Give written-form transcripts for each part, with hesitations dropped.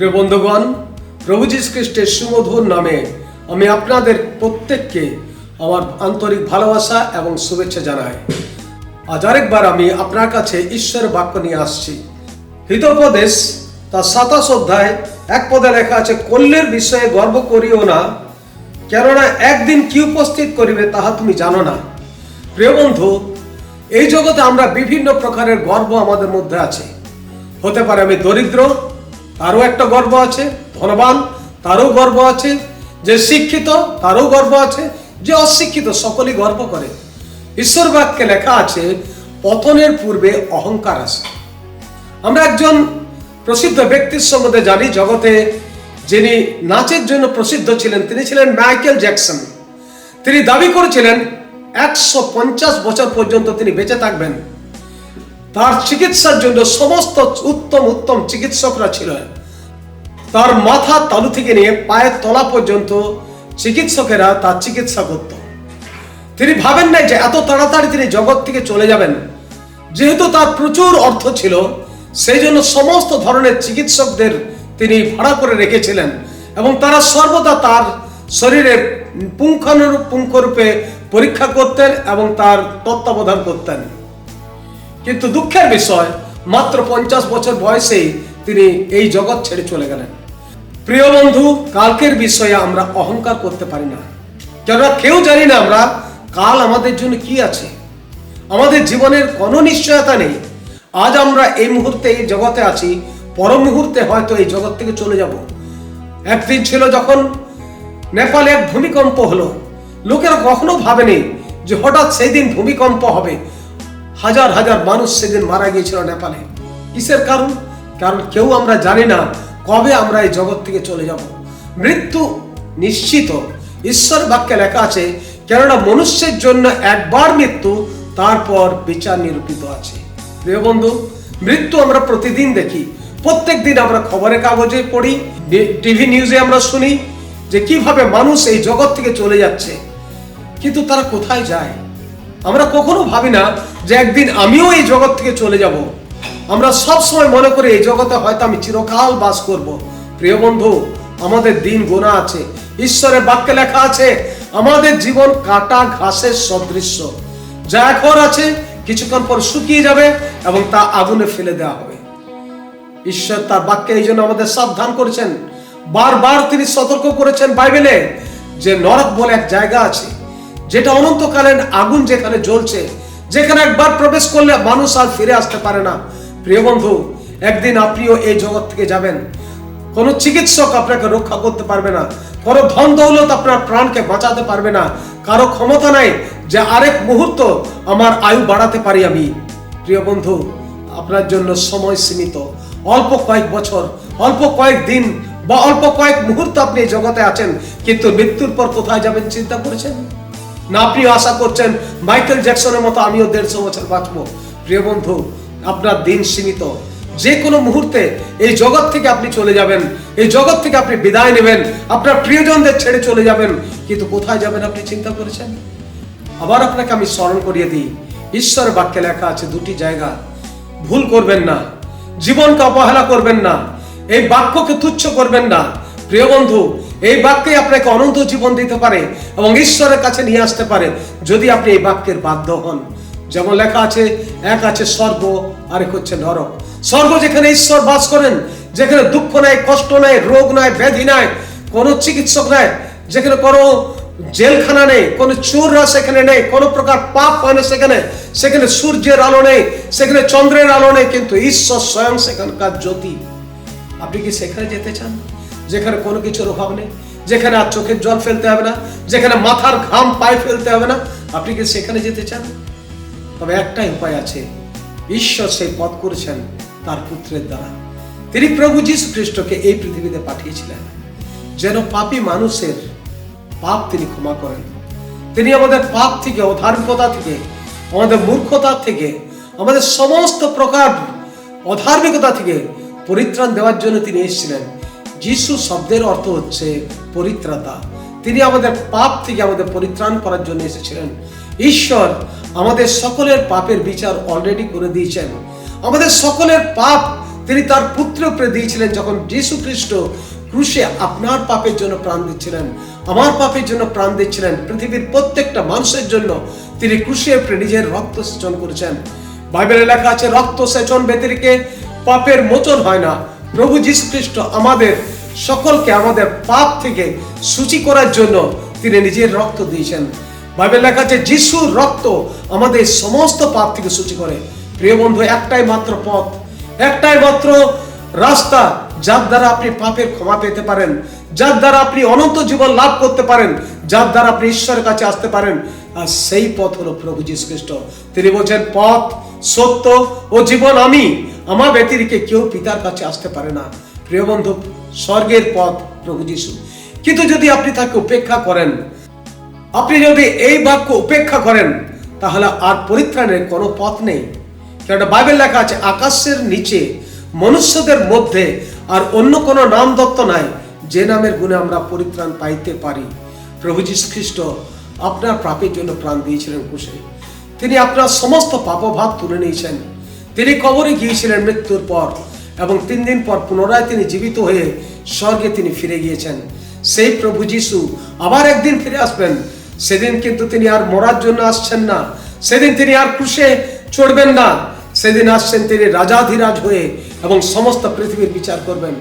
প্রিয় বন্ধুগণ, প্রভু যীশু খ্রিস্টের সুমধুর নামে আমি আপনাদের প্রত্যেককে আমার আন্তরিক ভালোবাসা এবং শুভেচ্ছা জানাই। আজ আরেকবার আমি আপনার কাছে ঈশ্বরের বাক্য নিয়ে আসছি। হিতোপদেশ তার 27 অধ্যায় 1 পদে লেখা আছে, কল্যের বিষয়ে গর্ব করিও না, কেননা একদিন কি উপস্থিত করিবে তাহা তুমি জানো না। প্রিয় বন্ধু, এই জগতে আমরা বিভিন্ন প্রকারের গর্ব আমাদের মধ্যে আছে। হতে পারে আমি দরিদ্র, তারও একটা গর্ব আছে, ধনবান তারও গর্ব আছে, যে শিক্ষিত তারও গর্ব আছে, যে অশিক্ষিত সকলেই গর্ব করে। ঈশ্বর বাক্যে লেখা আছে, পতনের পূর্বে অহংকার আসে। আমরা একজন প্রসিদ্ধ ব্যক্তির সম্বন্ধে জানি জগতে, যিনি নাচের জন্য প্রসিদ্ধ ছিলেন। তিনি ছিলেন মাইকেল জ্যাকসন। তিনি দাবি করেছিলেন 150 বছর পর্যন্ত তিনি বেঁচে থাকবেন। তার চিকিৎসার জন্য সমস্ত উত্তম চিকিৎসকরা ছিলেন। তার মাথা তালু থেকে নিয়ে পায়ের তলা পর্যন্ত চিকিৎসকেরা তার চিকিৎসা করত। তিনি ভাবেন নাই যে এত তাড়াতাড়ি তিনি জগৎ থেকে চলে যাবেন। যেহেতু তার প্রচুর অর্থ ছিল, সেই জন্য সমস্ত ধরনের চিকিৎসকদের তিনি ভাড়া করে রেখেছিলেন এবং তারা সর্বদা তার শরীরের পুঙ্খানুপুঙ্খরূপে পরীক্ষা করতেন এবং তার তত্ত্বাবধান করতেন। কিন্তু দুঃখের বিষয়, মাত্র 50 বছর বয়সেই তিনি এই জগৎ ছেড়ে চলে গেলেন। প্রিয় বন্ধু, কালকের বিষয়ে আমরা অহংকার করতে পারি না, কেননা কেউ জানি না আমরা কাল আমাদের জন্য কি আছে। আমাদের জীবনের কোনো নিশ্চয়তা নেই। আজ আমরা এই মুহূর্তে এই জগতে আছি, পর মুহূর্তে হয়তো এই জগৎ থেকে চলে যাব। একদিন ছিল যখন নেপালে এক ভূমিকম্প হলো। লোকেরা কখনো ভাবেনি যে হঠাৎ সেই দিন ভূমিকম্প হবে। হাজার হাজার মানুষ সেদিন মারা গিয়েছিল নেপালে। কিসের কারণ? কারণ কেউ আমরা জানি না কবে আমরা এই জগৎ থেকে চলে যাব। মৃত্যু নিশ্চিত। ঈশ্বর বাক্যে লেখা আছে, কেননা মনুষ্যের জন্য একবার মৃত্যু, তারপর বিচার নিরূপিত আছে। প্রিয় বন্ধু, মৃত্যু আমরা প্রতিদিন দেখি। প্রত্যেক দিন আমরা খবরের কাগজে পড়ি, টিভি নিউজে আমরা শুনি যে কিভাবে মানুষ এই জগৎ থেকে চলে যাচ্ছে। কিন্তু তারা কোথায় যায়? আমরা কখনো ভাবি না যে একদিন আমিও এই জগৎ থেকে চলে যাব। আমরা সব সময় মনে করি এই জগতে হয়তো আমি চিরকাল বাস করব। প্রিয় বন্ধু, আমাদের দিন গোনা আছে। ঈশ্বরের বাক্যে লেখা আছে, আমাদের জীবন কাটা ঘাসের সদৃশ্য। যা এখন আছে কিছুক্ষণ পর শুকিয়ে যাবে এবং তা আগুনে ফেলে দেওয়া হবে। ঈশ্বর তার বাক্যে এই জন্য আমাদের সাবধান করেছেন। বারবার তিনি সতর্ক করেছেন বাইবেলে যে নরক বলে এক জায়গা আছে, যেটা অনন্তকালীন আগুন যেখানে জ্বলছে, যেখানে একবার প্রবেশ করলে মানুষ আর ফিরে আসতে পারে না। প্রিয় বন্ধু, একদিন আপনিও এই জগৎ থেকে যাবেন। কোনো চিকিৎসক আপনাকে রক্ষা করতে পারবে না, কোনো ধন দৌলত আপনার প্রাণকে বাঁচাতে পারবে না। কারো ক্ষমতা নাই যে আরেক মুহূর্ত আমার আয়ু বাড়াতে পারি আমি। প্রিয় বন্ধু, আপনার জন্য সময় সীমিত। অল্প কয়েক বছর, অল্প কয়েক দিন বা অল্প কয়েক মুহূর্ত আপনি এই জগতে আছেন, কিন্তু মৃত্যুর পর কোথায় যাবেন চিন্তা করেছেন? না আপনি আশা করছেন মাইকেল জ্যাকসনের মতো আমিও 150 বছর বাঁচবো? প্রিয় বন্ধু, আপনার দিন সীমিত। যে কোনো মুহূর্তে এই জগৎ থেকে আপনি চলে যাবেন, এই জগৎ থেকে আপনি বিদায় নেবেন, আপনার প্রিয়জনদের ছেড়ে চলে যাবেন। কিন্তু কোথায় যাবেন আপনি চিন্তা করেছেন? আবার আপনাকে আমি স্মরণ করিয়ে দিই, ঈশ্বরের বাক্যে লেখা আছে দুটি জায়গা। ভুল করবেন না, জীবনকে অবহেলা করবেন না, এই বাক্যকে তুচ্ছ করবেন না। প্রিয় বন্ধু, এই বাক্যে আপনাকে অনন্ত জীবন দিতে পারে এবং ঈশ্বরের কাছে নিয়ে আসতে পারে, যদি আপনি এই বাক্যের বাধ্য হন। যেমন লেখা আছে, এক আছে স্বর্গ, আরেক হচ্ছে নরক। স্বর্গ যেখানে ঈশ্বর বাস করেন, যেখানে দুঃখ নাই, কষ্ট নাই, রোগ নাই, ব্যাধি নাই, কোনো চিকিৎসক নাই, যেখানে কোনো জেলখানা নেই, কোনো চোররা সেখানে নেই, কোনো প্রকার পাপ হয় না সেখানে, সেখানে সূর্যের আলো নেই, সেখানে চন্দ্রের আলো নেই, কিন্তু ঈশ্বর স্বয়ং সেখানকার জ্যোতি। আপনি কি সেখানে যেতে চান? যেখানে কোনো কিছুর অভাব নেই, যেখানে আর চোখের জল ফেলতে হবে না, যেখানে মাথার ঘাম পায়ে ফেলতে হবে না, আপনি কি সেখানে যেতে চান? তবে একটাই উপায় আছে। ঈশ্বর সেই পথ করেছেন তার পুত্রের দ্বারা। তিনি প্রভু যীশু খ্রিস্টকে এই পৃথিবীতে পাঠিয়েছিলেন যেন পাপী মানুষের পাপ তিনি ক্ষমা করেন। তিনি আমাদের পাপ থেকে, অধার্মিকতা থেকে, আমাদের মূর্খতা থেকে, আমাদের সমস্ত প্রকার অধার্মিকতা থেকে পরিত্রাণ দেওয়ার জন্য তিনি এসেছিলেন। যিশু শব্দের অর্থ হচ্ছে পরিত্রাতা। তিনি আমাদের পাপ থেকে আমাদের পরিত্রাণ করার জন্য এসেছিলেন। ঈশ্বর আমাদের সকলের পাপের বিচার অলরেডি করে দিয়েছেন। আমাদের সকলের পাপ তিনি তার পুত্র প্রেরণ দিয়েছিলেন যখন যীশু খ্রিস্ট ক্রুশে আপনার পাপের জন্য প্রাণ দিচ্ছিলেন, আমার পাপের জন্য প্রাণ দিচ্ছিলেন। পৃথিবীর প্রত্যেকটা মানুষের জন্য তিনি ক্রুশে নিজের রক্ত সেচন করেছেন। বাইবেলে লেখা আছে, রক্ত সেচন ব্যতিরেকে পাপের মোচন হয় না। প্রভু যীশু খ্রিস্ট আমাদের সকলকে আমাদের পাপ থেকে সূচি করার জন্য তিনি নিজের রক্ত দিয়েছেন। বাইবেলে লেখা আছে, যিশুর রক্ত আমাদের সমস্ত পাপ থেকে সূচি করে। প্রিয় বন্ধু, একটাই মাত্র পথ, একটাই মাত্র রাস্তা যার দ্বারা আপনি পাপের ক্ষমা পেতে পারেন, যার দ্বারা আপনি অনন্ত জীবন লাভ করতে পারেন, যার দ্বারা আপনি ঈশ্বরের কাছে আসতে পারেন। আর সেই পথ হলো প্রভু যীশু খ্রিস্ট। তিনি বলছেন, পথ, সত্য ও জীবন আমি, আমার ব্যতিরেকে কেউ পিতার কাছে আসতে পারে না। প্রিয় বন্ধু, স্বর্গের পথ প্রভু যীশু। কিন্তু যদি আপনি তাকে উপেক্ষা করেন, আপনি যদি এই বাক্য উপেক্ষা করেন, তাহলে আর পরিত্রাণের কোনো পথ নেই। কেননা বাইবেল লেখা আছে, আকাশের নিচে মনুষ্যদের মধ্যে আর অন্য কোনো নাম দত্ত নাই যে নামের গুণে আমরা পরিত্রাণ পাইতে পারি। প্রভু যীশু খ্রিস্ট আপনার পাপের জন্য প্রাণ দিয়েছিলেন ক্রুশে। তিনি আপনার সমস্ত পাপভার তুলে নিয়েছেন। তিনি কবরে গিয়েছিলেন মৃত্যুর পর, এবং 3 দিন পর পুনরায় তিনি জীবিত হয়ে স্বর্গে তিনি ফিরে গিয়েছেন। সেই প্রভু যীশু আবার একদিন ফিরে আসবেন। সেদিন কিন্তু তিনি আর মরার জন্য আসছেন না, সেদিন তিনি আর ক্রুশে চড়বেন না। সেদিন আসছেন তিনি রাজাধিরাজ হয়ে এবং সমস্ত পৃথিবীর বিচার করবেন।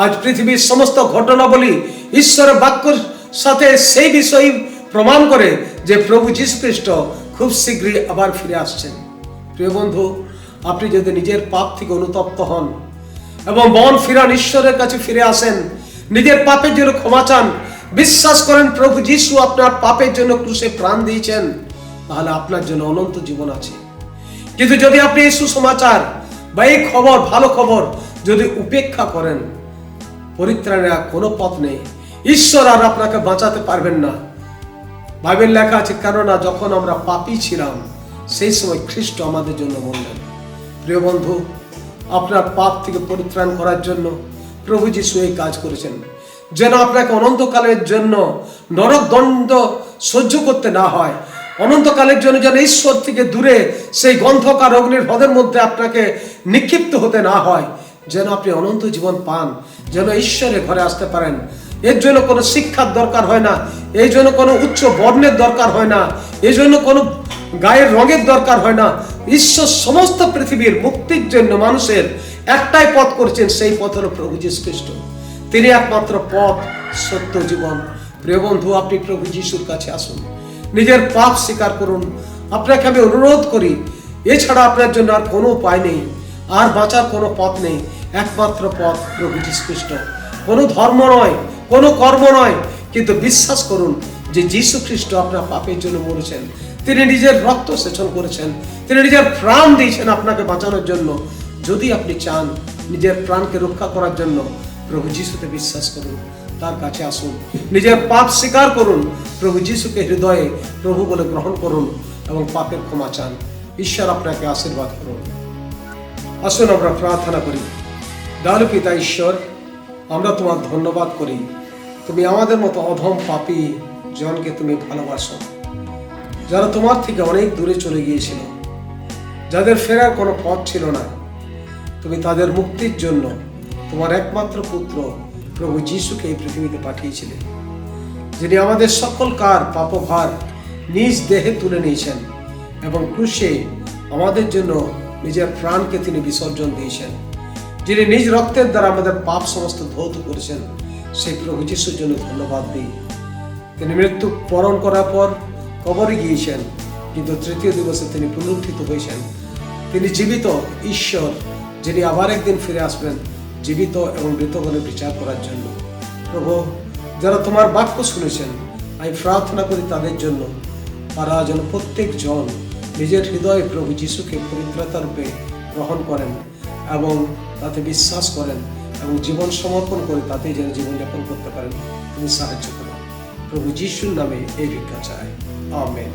আজ পৃথিবীর সমস্ত ঘটনাবলী ঈশ্বরের বাক্যের সাথে সেই বিষয় প্রমাণ করে যে প্রভু যীশু খ্রিস্ট খুব শীঘ্রই আবার ফিরে আসছেন। প্রিয় বন্ধু, আপনি যদি নিজের পাপ থেকে অনুতপ্ত হন এবং মন ফিরান, ঈশ্বরের কাছে ফিরে আসেন, নিজের পাপের জন্য ক্ষমা চান, বিশ্বাস করেন প্রভু যীশু আপনার পাপের জন্য ক্রুশে প্রাণ দিয়েছেন, তাহলে আপনার জন্য অনন্ত জীবন আছে। কিন্তু যদি আপনি এই সুসমাচার বা এই খবর, ভালো খবর যদি উপেক্ষা করেন, পরিত্রাণের আর কোনো পথ নেই। ঈশ্বর আর আপনাকে বাঁচাতে পারবেন না। বাইবেল লেখা আছে, কেননা যখন আমরা পাপী ছিলাম সেই সময় খ্রিস্ট আমাদের জন্য মরলেন। প্রিয় বন্ধু, আপনার পাপ থেকে পরিত্রাণ করার জন্য প্রভু যীশু এই কাজ করেছেন, যেন আপনাকে অনন্তকালের জন্য নরক দণ্ড সহ্য করতে না হয়, অনন্তকালের জন্য যেন ঈশ্বর থেকে দূরে সেই গন্ধকার অগ্নির হ্রদের মধ্যে আপনাকে নিক্ষিপ্ত হতে না হয়, যেন আপনি অনন্ত জীবন পান, যেন ঈশ্বরের ঘরে আসতে পারেন। এর জন্য কোনো শিক্ষার দরকার হয় না, এই জন্য কোনো উচ্চ বর্ণের দরকার হয় না, এই জন্য কোনো গায়ের রঙের দরকার হয় না। ঈশ্বর সমস্ত পৃথিবীর মুক্তির জন্য মানুষের একটাই পথ করেছেন, সেই পথ হলো প্রভু যীশু খ্রিস্ট। তিনি একমাত্র পথ, সত্য, জীবন। প্রিয় বন্ধু, আপনি প্রভু যীশুর কাছে আসুন, নিজের পাপ স্বীকার করুন। আপনাকে আমি অনুরোধ করি, এছাড়া আপনার জন্য আর কোনো উপায় নেই, আর বাঁচার কোনো পথ নেই। একমাত্র পথ প্রভু যীশু খ্রিস্ট। কোনো ধর্ম নয়, কোনো কর্ম নয়, কিন্তু বিশ্বাস করুন যে যীশু খ্রিস্ট আপনার পাপের জন্য মরেছেন। তিনি নিজের রক্ত সেচন করেছেন, তিনি নিজের প্রাণ দিয়েছেন আপনাকে বাঁচানোর জন্য। যদি আপনি চান নিজের প্রাণকে রক্ষা করার জন্য, প্রভু যীশুতে বিশ্বাস করুন, তার কাছে আসুন, নিজের পাপ স্বীকার করুন, প্রভু যীশুকে হৃদয়ে প্রভু বলে গ্রহণ করুন এবং পাপের ক্ষমা চান। ঈশ্বর আপনাকে আশীর্বাদ করুন। আসুন আমরা প্রার্থনা করি। দয়ালু পিতা ঈশ্বর, আমরা তোমার ধন্যবাদ করি, তুমি আমাদের মতো অধম পাপী জনকে তুমি ভালোবাসো, যারা তোমার থেকে অনেক দূরে চলে গিয়েছিল, যাদের ফেরার কোনো পথ ছিল না। তুমি তাদের মুক্তির জন্য তোমার একমাত্র পুত্র প্রভু যীশুকে এই পৃথিবীতে পাঠিয়েছিলে, যিনি আমাদের সকলকার পাপভার নিজ দেহে তুলে নিয়েছেন এবং ক্রুশে আমাদের জন্য নিজের প্রাণকে তিনি বিসর্জন দিয়েছেন, যিনি নিজ রক্তের দ্বারা আমাদের পাপ সমস্ত ধৌত করেছেন। সেই প্রভু যীশুর জন্য ধন্যবাদ দিই। তিনি মৃত্যু বরণ করার পর কবরে গিয়েছেন, কিন্তু তৃতীয় দিবসে তিনি পুনরুত্থিত হয়েছেন। তিনি জীবিত ঈশ্বর, যিনি আবার একদিন ফিরে আসবেন জীবিত এবং মৃতগণের বিচার করার জন্য। প্রভু, যারা তোমার বাক্য শুনেছেন, আমি প্রার্থনা করি তাদের জন্য, তারা যেন প্রত্যেকজন নিজের হৃদয়ে প্রভু যীশুকে পবিত্রতা রূপে গ্রহণ করেন এবং তাতে বিশ্বাস করেন এবং জীবন সমর্পণ করে তাতেই যেন জীবনযাপন করতে পারেন। তুমি সাহায্য করো। প্রভু যীশুর নামে এই ভিক্ষা চাই। আমেন।